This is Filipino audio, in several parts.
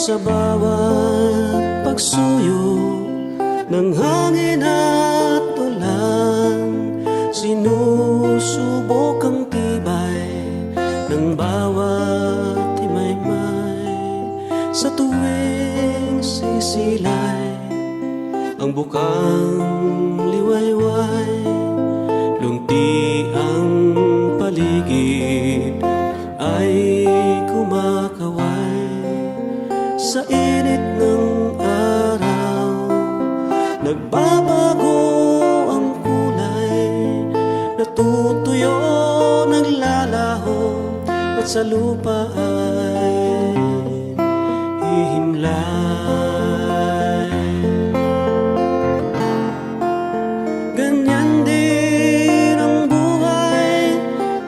Sa bawat pagsuyo ng hangin at ulan, sinusubok ang tibay ng bawat himaymay. Sa tuwing sisilay ang bukang liwayway, lunti ang paligid ay kumakaway. Sa init ng araw, nagbabago ang kulay, natutuyo, naglalaho, at sa lupa ay hihimlay. Ganyan din ang buhay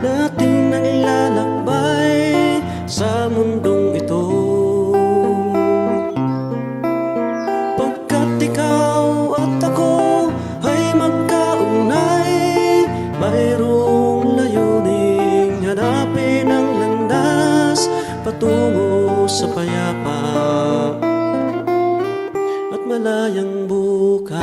nating naglalakbay sa mundong ito. Mayroong layuning hanapin ang landas patungo sa payapa at malayang bukas.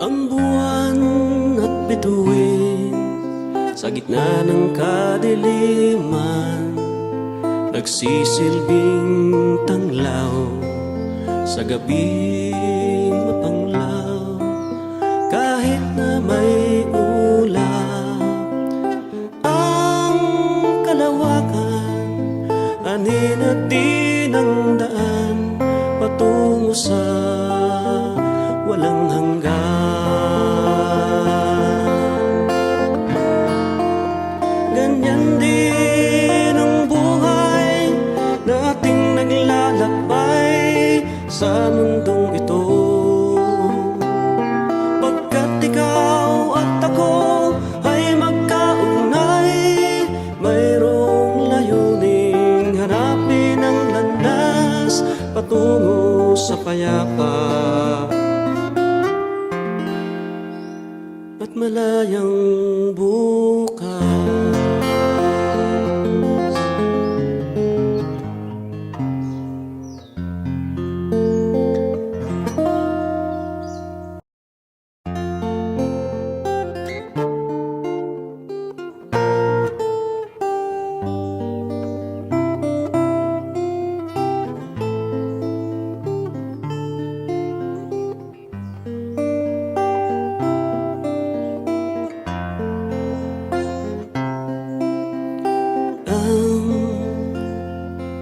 Ang buwan at bituin sa gitna ng kadiliman, nagsisilbing tanglaw sa gabing mapanglaw. Kahit na may ulap ang kalawakan, anin at din ang daan patungo sa walang hanggan. Ganyan din ang buhay nating naglalakbay sa mundong ito. Pagkat ikaw at ako ay magkaunay, mayroong layuning hanapin ang landas patungo sa payapa at malayang bukas.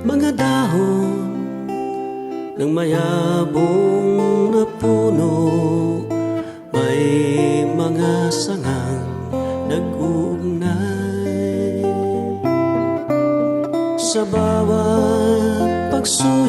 Mga dahon ng mayabong na puno, may mga sangang nag-uugnay. Sa bawat pagsuyo